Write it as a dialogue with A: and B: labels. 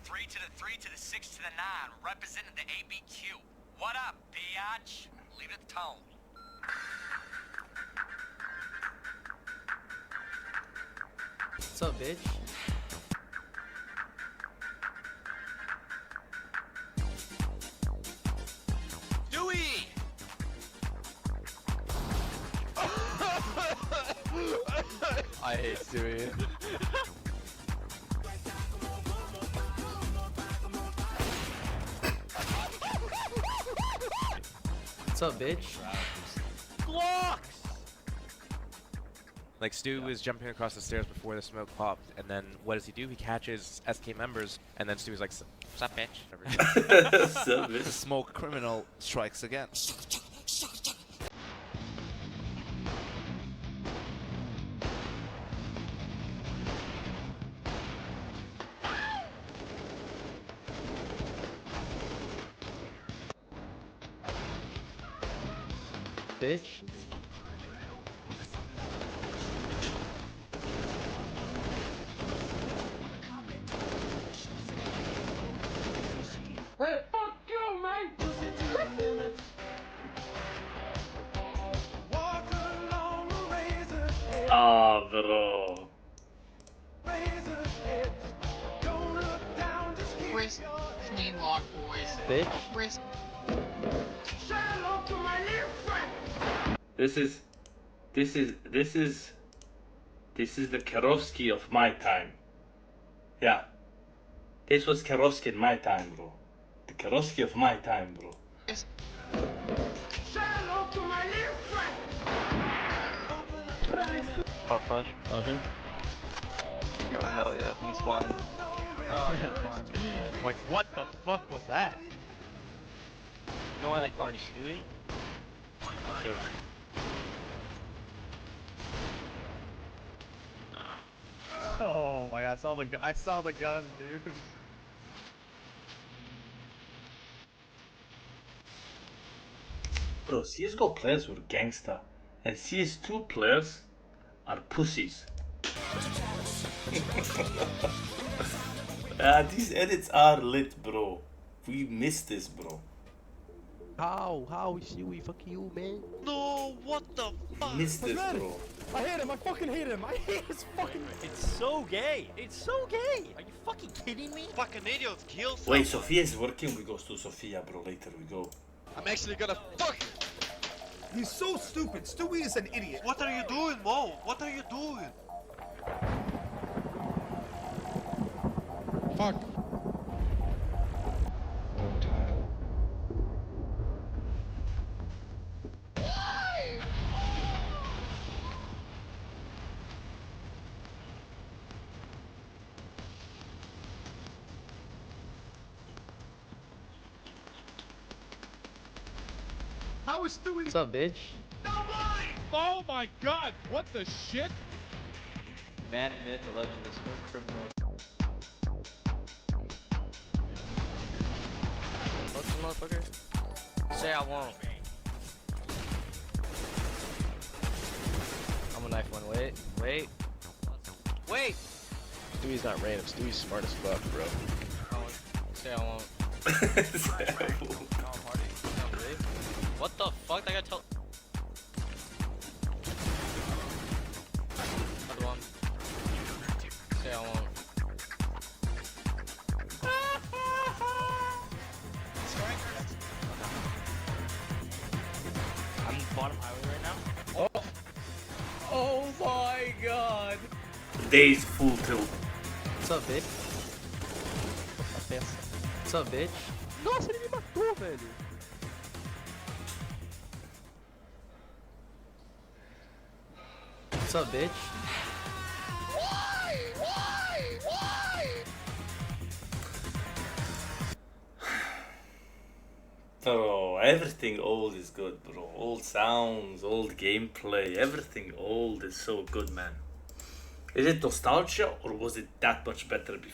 A: 3 to the 3 to the 6 to the 9, representing the ABQ. What up, biatch? Leave it tone.
B: What's up, bitch?
A: Stewie!
B: I hate Stewie. What's up, bitch?
A: Blocks!
C: Like, Stu was jumping across the stairs before the smoke popped, and then what does he do? He catches SK members, and then Stu's like, "What's up, bitch?"
D: So,
E: The smoke criminal strikes again.
B: Bitch.
F: Hey, fuck you, man!
D: Ah, bro.
F: Where's me lock, boys?
B: Bitch.
F: Where's... to my little friend!
D: This is the Karofsky of my time. Yeah. This was Karofsky in my time, bro. The Karofsky of my time, bro.
F: Is... to my little friend!
G: Pop flash.
B: Okay.
G: Oh hell yeah, he's flying.
B: Oh, yeah. Like, what the fuck was that?
G: You know what I call Stewie?
D: Sure.
B: Oh my god, I saw the gun, dude.
D: Bro, CSGO players were gangsta, and CS2 players are pussies. These edits are lit, bro. We missed this, bro.
B: How, Stewie, fuck you, man.
E: No, what the fuck?
D: Missed this, bro.
H: I hate him, I fucking hate him, I hate his fucking...
A: It's so gay. It's so gay. Are you fucking kidding me?
E: Fucking idiots, kill someone.
D: Wait, Sophia is working. We go to Sophia, bro. Later we go.
E: I'm actually gonna fuck.
H: He's so stupid, Stewie is an idiot.
E: What are you doing, Mo? What are you doing?
H: Fuck. How is Stewie?
B: What's up, bitch?
H: Oh my god, what the shit?
G: Man, myth, the legend, the smoke criminal.
A: What's the motherfucker? Say I won't. I'm a knife one. Wait.
C: Stewie's not random. Stewie's smart as fuck, bro.
A: Say I won't. What the fuck? I gotta tell. Other one. Say I won't. I'm bottom highway right now.
B: Oh my god.
D: Today is full tilt.
B: What's up, bitch? What's up, bitch? Nossa, ele me matou, velho. What's up, bitch?
D: Bro, everything old is good, bro. Old sounds, old gameplay, everything old is so good, man. Is it nostalgia or was it that much better before?